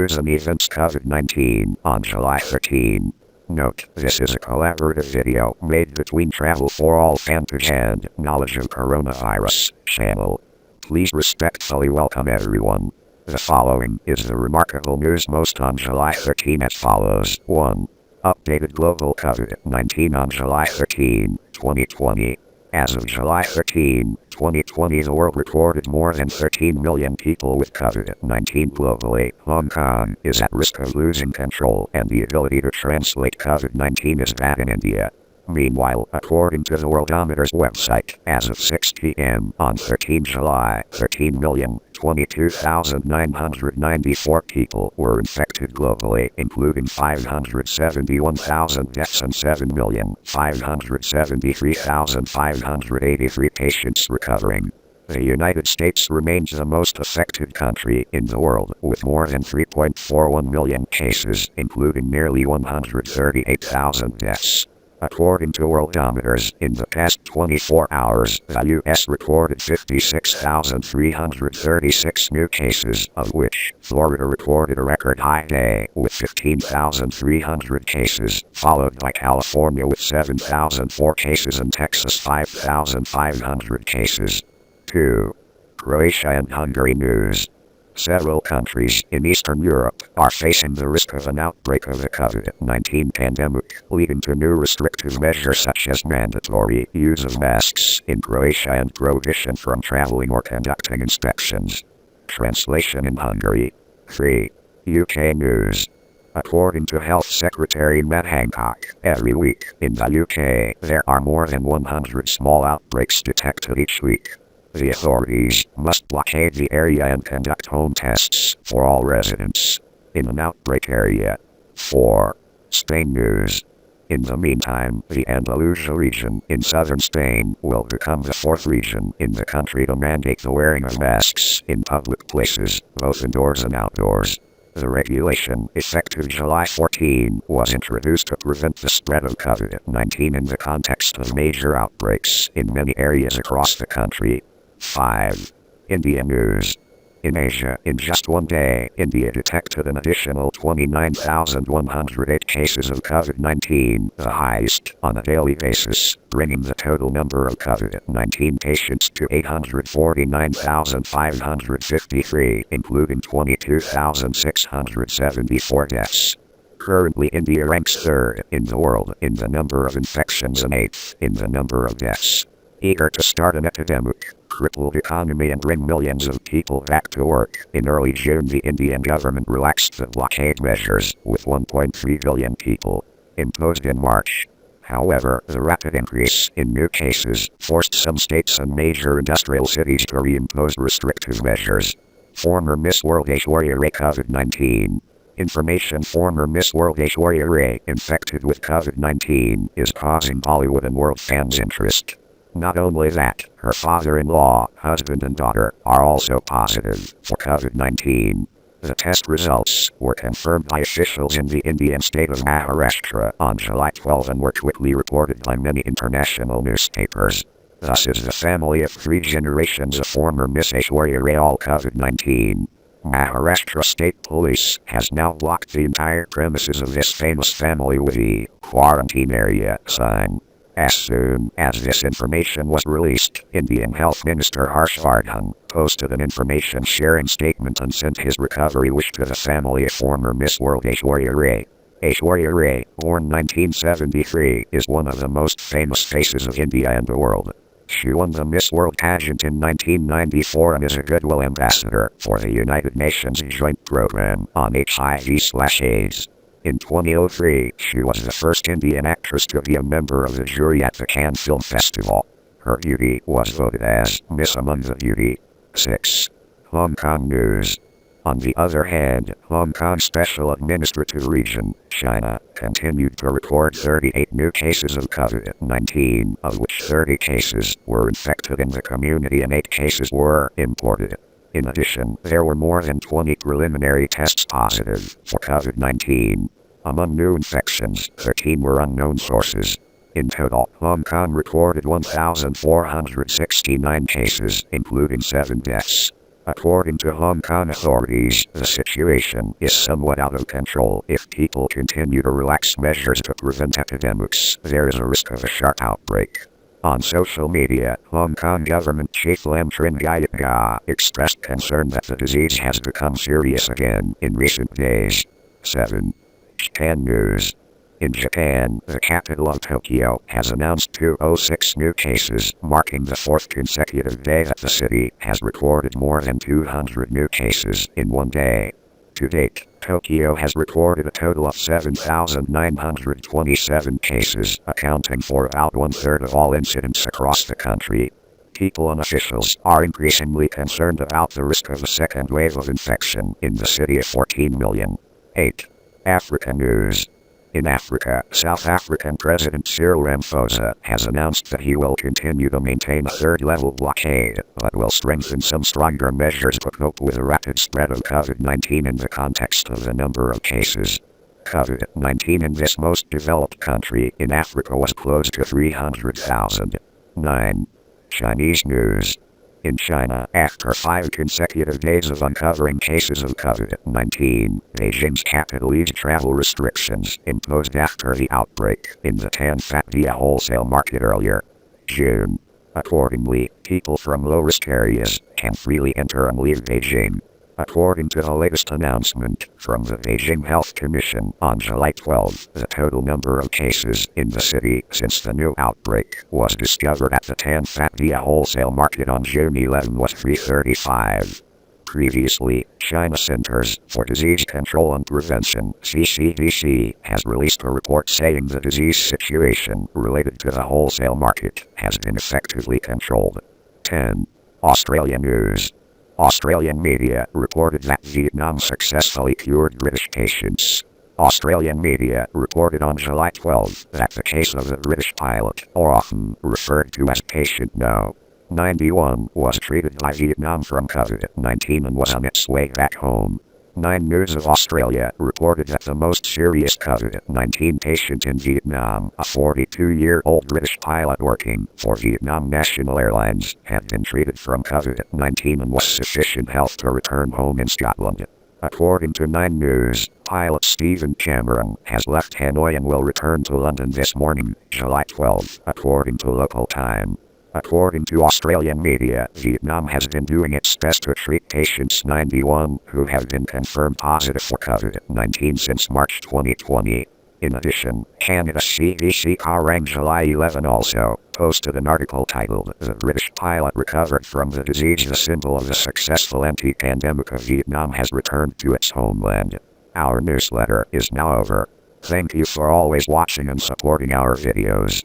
News and Events COVID-19 on July 13. Note, this is a collaborative video made between Travel for All FanPage and Knowledge of Coronavirus channel. Please respectfully welcome everyone. The following is the remarkable news most on July 13 as follows. 1. Updated global COVID-19 on July 13, 2020. As of July 13, 2020, the world recorded more than 13 million people with COVID-19 globally. Hong Kong is at risk of losing control and the ability to translate COVID-19 as that in India. Meanwhile, according to the Worldometers website, as of 6 p.m. on 13 July, 13,022,994 people were infected globally, including 571,000 deaths and 7,573,583 patients recovering. The United States remains the most affected country in the world, with more than 3.41 million cases, including nearly 138,000 deaths. According to Worldometers, in the past 24 hours, the U.S. recorded 56,336 new cases, of which Florida recorded a record high day with 15,300 cases, followed by California with 7,004 cases and Texas 5,500 cases. 2. Croatia and Hungary news. Several countries in Eastern Europe are facing the risk of an outbreak of the COVID-19 pandemic, leading to new restrictive measures such as mandatory use of masks in Croatia and prohibition from traveling or conducting inspections. Translation in Hungary. 3. UK news. According to Health Secretary Matt Hancock, every week in the UK there are more than 100 small outbreaks detected each week. The authorities must blockade the area and conduct home tests for all residents in an outbreak area. 4. Spain news. In the meantime, the Andalusia region in southern Spain will become the fourth region in the country to mandate the wearing of masks in public places, both indoors and outdoors. The regulation, effective July 14, was introduced to prevent the spread of COVID-19 in the context of major outbreaks in many areas across the country. 5. India news. In Asia, in just one day, India detected an additional 29,108 cases of COVID-19, the highest on a daily basis, bringing the total number of COVID-19 patients to 849,553, including 22,674 deaths. Currently, India ranks third in the world in the number of infections and eighth in the number of deaths. Eager to start an epidemic, cripple the economy and bring millions of people back to work, in early June the Indian government relaxed the blockade measures, with 1.3 billion people imposed in March. However, the rapid increase in new cases forced some states and major industrial cities to reimpose restrictive measures. Former Miss World Aishwarya Rai COVID-19. Information. Former Miss World Aishwarya Rai infected with COVID-19 is causing Bollywood and world fans interest. Not only that, her father-in-law, husband and daughter are also positive for COVID-19. The test results were confirmed by officials in the Indian state of Maharashtra on July 12 and were quickly reported by many international newspapers. Thus is the family of 3 generations of former Miss Aishwarya Rai all COVID-19. Maharashtra State Police has now blocked the entire premises of this famous family with the quarantine area sign. As soon as this information was released, Indian Health Minister Harshvardhan posted an information-sharing statement and sent his recovery wish to the family of former Miss World Aishwarya Rai. Aishwarya Rai, born 1973, is one of the most famous faces of India and the world. She won the Miss World pageant in 1994 and is a Goodwill Ambassador for the United Nations Joint Program on HIV/AIDS. In 2003, she was the first Indian actress to be a member of the jury at the Cannes Film Festival. Her beauty was voted as Miss Among the Beauty. 6. Hong Kong news. On the other hand, Hong Kong Special Administrative Region, China, continued to record 38 new cases of COVID-19, of which 30 cases were infected in the community and 8 cases were imported. In addition, there were more than 20 preliminary tests positive for COVID-19. Among new infections, 13 were unknown sources. In total, Hong Kong recorded 1,469 cases, including 7 deaths. According to Hong Kong authorities, the situation is somewhat out of control. If people continue to relax measures to prevent epidemics, there is a risk of a sharp outbreak. On social media, Hong Kong government chief Lam Trin-Gaya expressed concern that the disease has become serious again in recent days. 7. Japan News. In Japan, the capital of Tokyo has announced 206 new cases, marking the fourth consecutive day that the city has recorded more than 200 new cases in one day. To date, Tokyo has recorded a total of 7,927 cases, accounting for about one-third of all incidents across the country. People and officials are increasingly concerned about the risk of a second wave of infection in the city of 14 million. 8. Africa News. In Africa, South African President Cyril Ramaphosa has announced that he will continue to maintain a third-level blockade, but will strengthen some stronger measures to cope with the rapid spread of COVID-19 in the context of the number of cases. COVID-19 in this most developed country in Africa was close to 300,000. 9. Chinese News. In China, after 5 consecutive days of uncovering cases of COVID-19, Beijing's capital eased travel restrictions imposed after the outbreak in the Tianfat via wholesale market earlier June. Accordingly, people from low-risk areas can freely enter and leave Beijing. According to the latest announcement from the Beijing Health Commission on July 12, the total number of cases in the city since the new outbreak was discovered at the Tianfat via wholesale market on June 11 was 335. Previously, China Centers for Disease Control and Prevention (KCVC) has released a report saying the disease situation related to the wholesale market has been effectively controlled. 10. Australian News. Australian media reported that Vietnam successfully cured British patients. Australian media reported on July 12 that the case of the British pilot, or often referred to as Patient No. 91, was treated by Vietnam from COVID-19 and was on its way back home. 9 News of Australia reported that the most serious COVID-19 patient in Vietnam, a 42-year-old British pilot working for Vietnam National Airlines, had been treated from COVID-19 and was sufficient health to return home in Scotland. According to 9 News, pilot Stephen Cameron has left Hanoi and will return to London this morning, July 12, according to local time. According to Australian media, Vietnam has been doing its best to treat patients 91 who have been confirmed positive for COVID-19 since March 2020. In addition, Canada's CBC Karang July 11 also posted an article titled "The British Pilot Recovered from the Disease, the Symbol of the Successful Anti-Pandemic of Vietnam has returned to its homeland." Our newsletter is now over. Thank you for always watching and supporting our videos.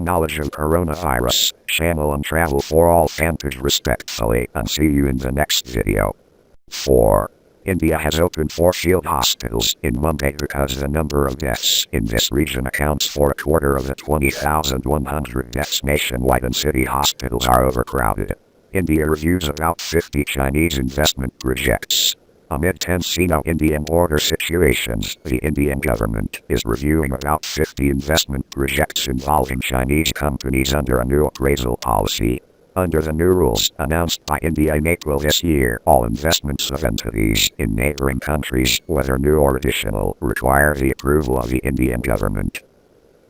Knowledge of coronavirus, channel and travel for all fantage respectfully, and see you in the next video. 4. India has opened 4 field hospitals in Mumbai because the number of deaths in this region accounts for a quarter of the 20,100 deaths nationwide, and city hospitals are overcrowded. India reviews about 50 Chinese investment projects. Amid tense Sino-Indian border situations, the Indian government is reviewing about 50 investment projects involving Chinese companies under a new appraisal policy. Under the new rules announced by India in April this year, all investments of entities in neighboring countries, whether new or additional, require the approval of the Indian government.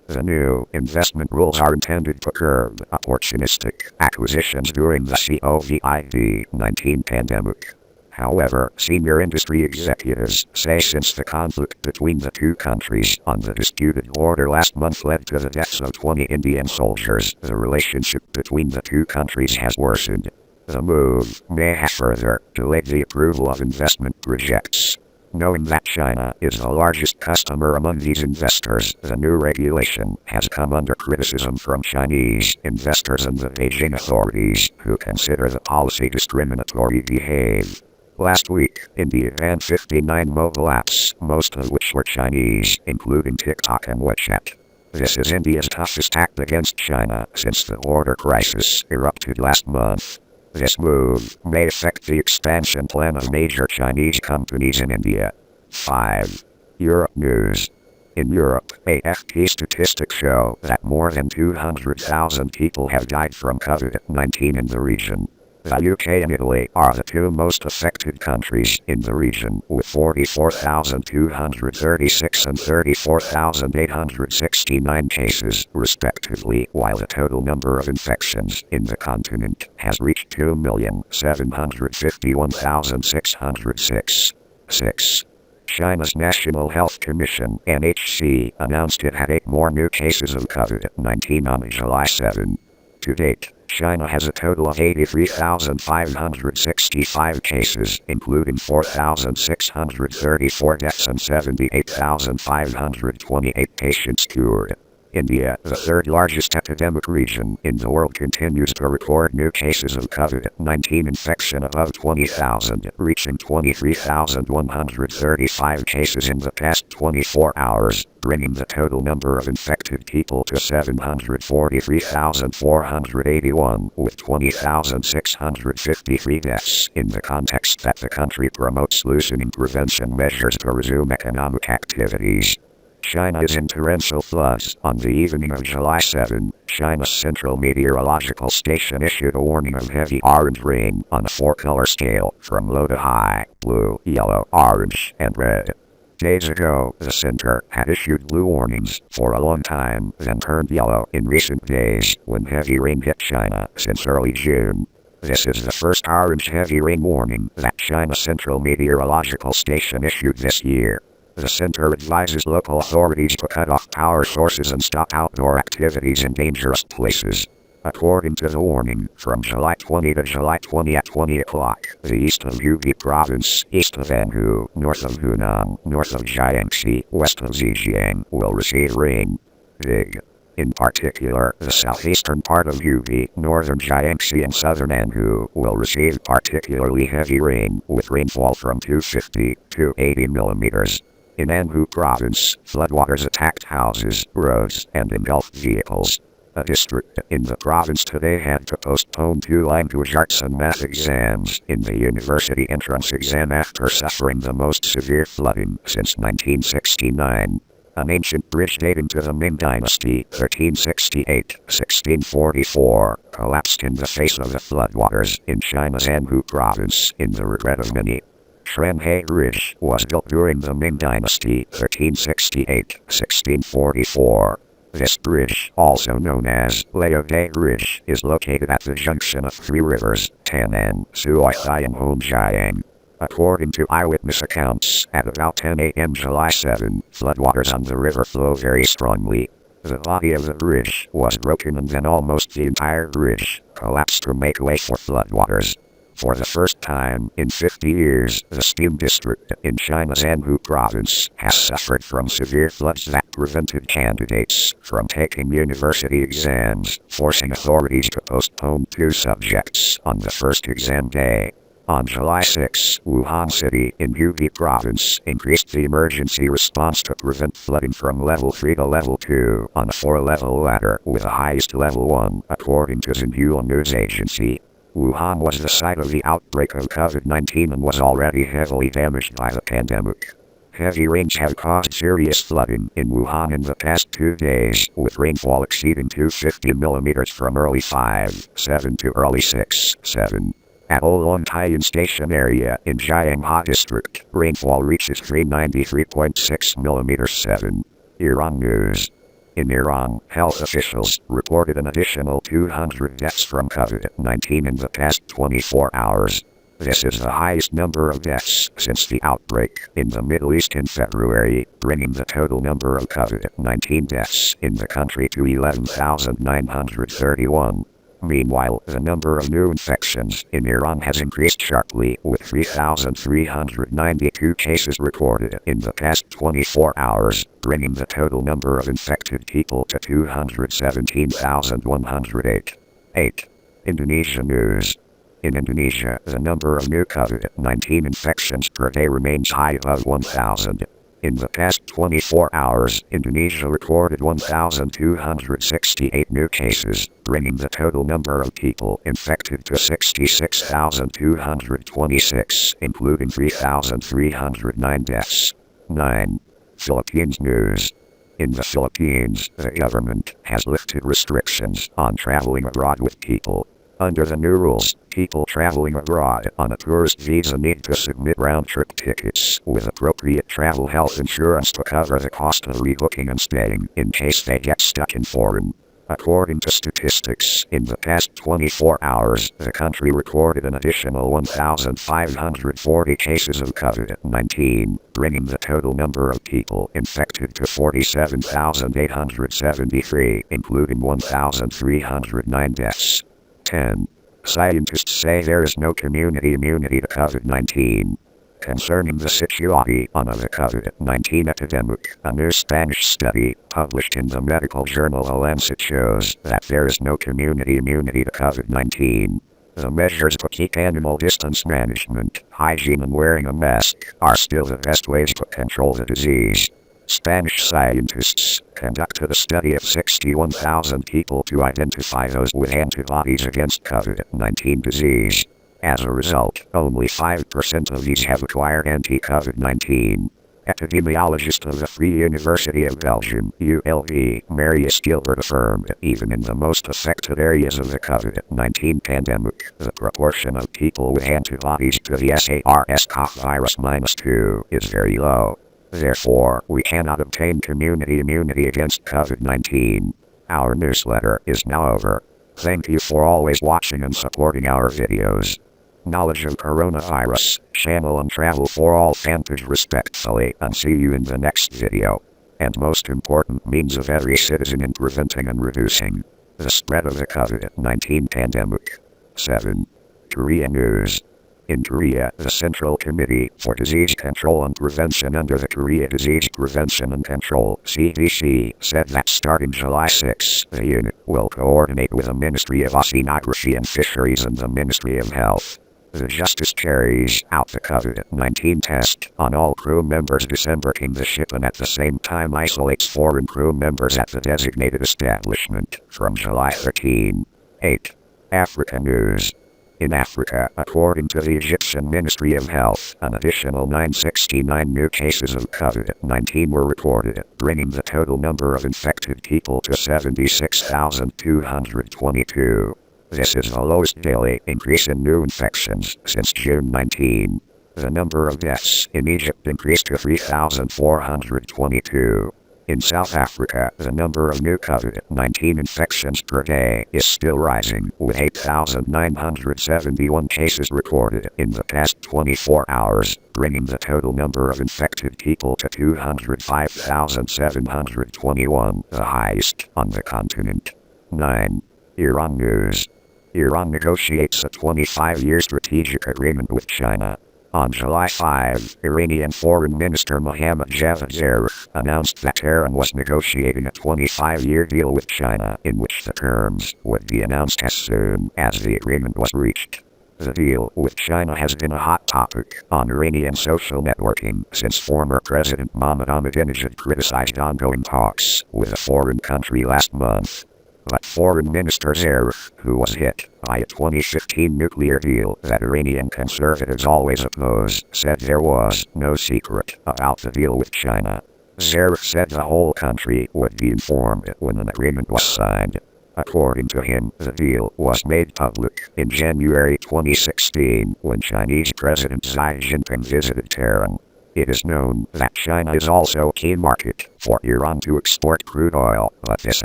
The new investment rules are intended to curb opportunistic acquisitions during the COVID-19 pandemic. However, senior industry executives say since the conflict between the two countries on the disputed border last month led to the deaths of 20 Indian soldiers, the relationship between the two countries has worsened. The move may have further delayed the approval of investment projects. Knowing that China is the largest customer among these investors, the new regulation has come under criticism from Chinese investors and the Beijing authorities, who consider the policy discriminatory behavior. Last week, India banned 59 mobile apps, most of which were Chinese, including TikTok and WeChat. This is India's toughest act against China since the border crisis erupted last month. This move may affect the expansion plan of major Chinese companies in India. 5. Europe News. In Europe, AFP statistics show that more than 200,000 people have died from COVID-19 in the region. The UK and Italy are the two most affected countries in the region, with 44,236 and 34,869 cases, respectively, while the total number of infections in the continent has reached 2,751,606. China's National Health Commission (NHC) announced it had 8 more new cases of COVID-19 on July 7. To date, China has a total of 83,565 cases, including 4,634 deaths and 78,528 patients cured. India, the third largest epidemic region in the world, continues to record new cases of COVID-19 infection above 20,000, reaching 23,135 cases in the past 24 hours, bringing the total number of infected people to 743,481, with 20,653 deaths, in the context that the country promotes loosening prevention measures to resume economic activities. China is in torrential floods. On the evening of July 7, China's Central Meteorological Station issued a warning of heavy orange rain on a 4-color scale, from low to high: blue, yellow, orange, and red. Days ago, the center had issued blue warnings for a long time, then turned yellow in recent days, when heavy rain hit China since early June. This is the first orange heavy rain warning that China's Central Meteorological Station issued this year. The center advises local authorities to cut off power sources and stop outdoor activities in dangerous places. According to the warning, from July 20 to July 20 at 20 o'clock, the east of Hubei province, east of Anhui, north of Hunan, north of Jiangxi, west of Zhejiang, will receive rain. Big. In particular, the southeastern part of Hubei, northern Jiangxi and southern Anhui will receive particularly heavy rain, with rainfall from 250 to 80 millimeters. In Anhui province, floodwaters attacked houses, roads, and engulfed vehicles. A district in the province today had to postpone 2 language arts and math exams in the university entrance exam after suffering the most severe flooding since 1969. An ancient bridge dating to the Ming Dynasty, 1368-1644, collapsed in the face of the floodwaters in China's Anhui province, in the regret of many. Shanhai Bridge was built during the Ming Dynasty, 1368-1644. This bridge, also known as Liaodai Bridge, is located at the junction of 3 rivers, Tanan, Suoithai and Honjiang. According to eyewitness accounts, at about 10 a.m. July 7, floodwaters on the river flow very strongly. The body of the bridge was broken and then almost the entire bridge collapsed to make way for floodwaters. For the first time in 50 years, the Steam district in China's Anhui province has suffered from severe floods that prevented candidates from taking university exams, forcing authorities to postpone 2 subjects on the first exam day. On July 6, Wuhan City in Hubei province increased the emergency response to prevent flooding from level 3 to level 2 on a 4-level ladder, with the highest level 1, according to Xinhua news agency. Wuhan was the site of the outbreak of COVID-19 and was already heavily damaged by the pandemic. Heavy rains have caused serious flooding in Wuhan in the past 2 days, with rainfall exceeding 250 millimeters from early 5/7 to early 6/7. At Oolong-Taiyan Station area in Jianghe District, rainfall reaches 393.6 millimeters 7. Iran News. In Iran, health officials reported an additional 200 deaths from COVID-19 in the past 24 hours. This is the highest number of deaths since the outbreak in the Middle East in February, bringing the total number of COVID-19 deaths in the country to 11,931. Meanwhile, the number of new infections in Iran has increased sharply, with 3,392 cases recorded in the past 24 hours, bringing the total number of infected people to 217,108. 8. Indonesia News. In Indonesia, the number of new COVID-19 infections per day remains high above 1,000. In the past 24 hours, Indonesia recorded 1,268 new cases, bringing the total number of people infected to 66,226, including 3,309 deaths. 9. Philippines News. In the Philippines, the government has lifted restrictions on traveling abroad with people. Under the new rules, people traveling abroad on a tourist visa need to submit round-trip tickets with appropriate travel health insurance to cover the cost of rebooking and staying in case they get stuck in foreign. According to statistics, in the past 24 hours, the country recorded an additional 1,540 cases of COVID-19, bringing the total number of people infected to 47,873, including 1,309 deaths. 10. Scientists say there is no community immunity to COVID-19. Concerning the situation on the COVID-19 epidemic, a new Spanish study published in the medical journal The Lancet shows that there is no community immunity to COVID-19. The measures to keep animal distance management, hygiene and wearing a mask are still the best ways to control the disease. Spanish scientists conducted a study of 61,000 people to identify those with antibodies against COVID-19 disease. As a result, only 5% of these have acquired anti-COVID-19. Epidemiologist of the Free University of Belgium, ULB, Marius Gilbert affirmed even in the most affected areas of the COVID-19 pandemic, the proportion of people with antibodies to the SARS-CoV virus -2 is very low. Therefore, we cannot obtain community immunity against COVID-19. Our newsletter is now over. Thank you for always watching and supporting our videos. Knowledge of coronavirus, channel and travel for all fanpage respectfully, and see you in the next video. And most important means of every citizen in preventing and reducing the spread of the COVID-19 pandemic. 7. Korea News. In Korea, the Central Committee for Disease Control and Prevention under the Korea Disease Prevention and Control (CDC) said that starting July 6, the unit will coordinate with the Ministry of Oceanography and Fisheries and the Ministry of Health. The Justice carries out the COVID-19 test on all crew members disembarking the ship and at the same time isolates foreign crew members at the designated establishment from July 13. 8. Africa News. In Africa, according to the Egyptian Ministry of Health, an additional 969 new cases of COVID-19 were reported, bringing the total number of infected people to 76,222. This is the lowest daily increase in new infections since June 19. The number of deaths in Egypt increased to 3,422. In South Africa, the number of new COVID-19 infections per day is still rising, with 8,971 cases recorded in the past 24 hours, bringing the total number of infected people to 205,721, the highest on the continent. 9. Iran News. Iran negotiates a 25-year strategic agreement with China. On July 5, Iranian Foreign Minister Mohammad Javad Zarif announced that Tehran was negotiating a 25-year deal with China in which the terms would be announced as soon as the agreement was reached. The deal with China has been a hot topic on Iranian social networking since former President Mohammad Ahmadinejad criticized ongoing talks with a foreign country last month. But Foreign Minister Zarif, who was hit by a 2015 nuclear deal that Iranian conservatives always oppose, said there was no secret about the deal with China. Zarif said the whole country would be informed when an agreement was signed. According to him, the deal was made public in January 2016 when Chinese President Xi Jinping visited Tehran. It is known that China is also a key market for Iran to export crude oil, but this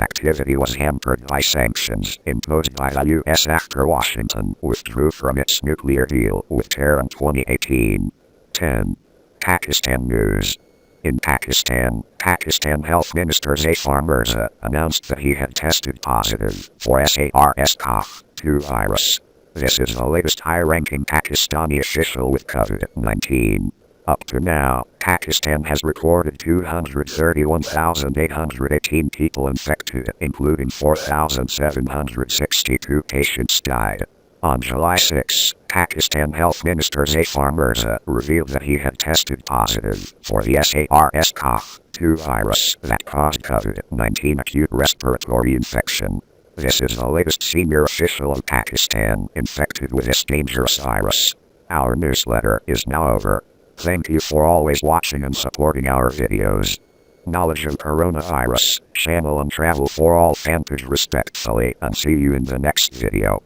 activity was hampered by sanctions imposed by the U.S. after Washington withdrew from its nuclear deal with Tehran 2018. 10. Pakistan News. In Pakistan, Pakistan Health Minister Zafar Mirza announced that he had tested positive for SARS-CoV-2 virus. This is the latest high-ranking Pakistani official with COVID-19. Up to now, Pakistan has recorded 231,818 people infected, including 4,762 patients died. On July 6, Pakistan Health Minister Zafar Mirza revealed that he had tested positive for the SARS-CoV-2 virus that caused COVID-19 acute respiratory infection. This is the latest senior official of Pakistan infected with this dangerous virus. Our newsletter is now over. Thank you for always watching and supporting our videos. Knowledge of coronavirus, channel and travel for all fanpage respectfully, and see you in the next video.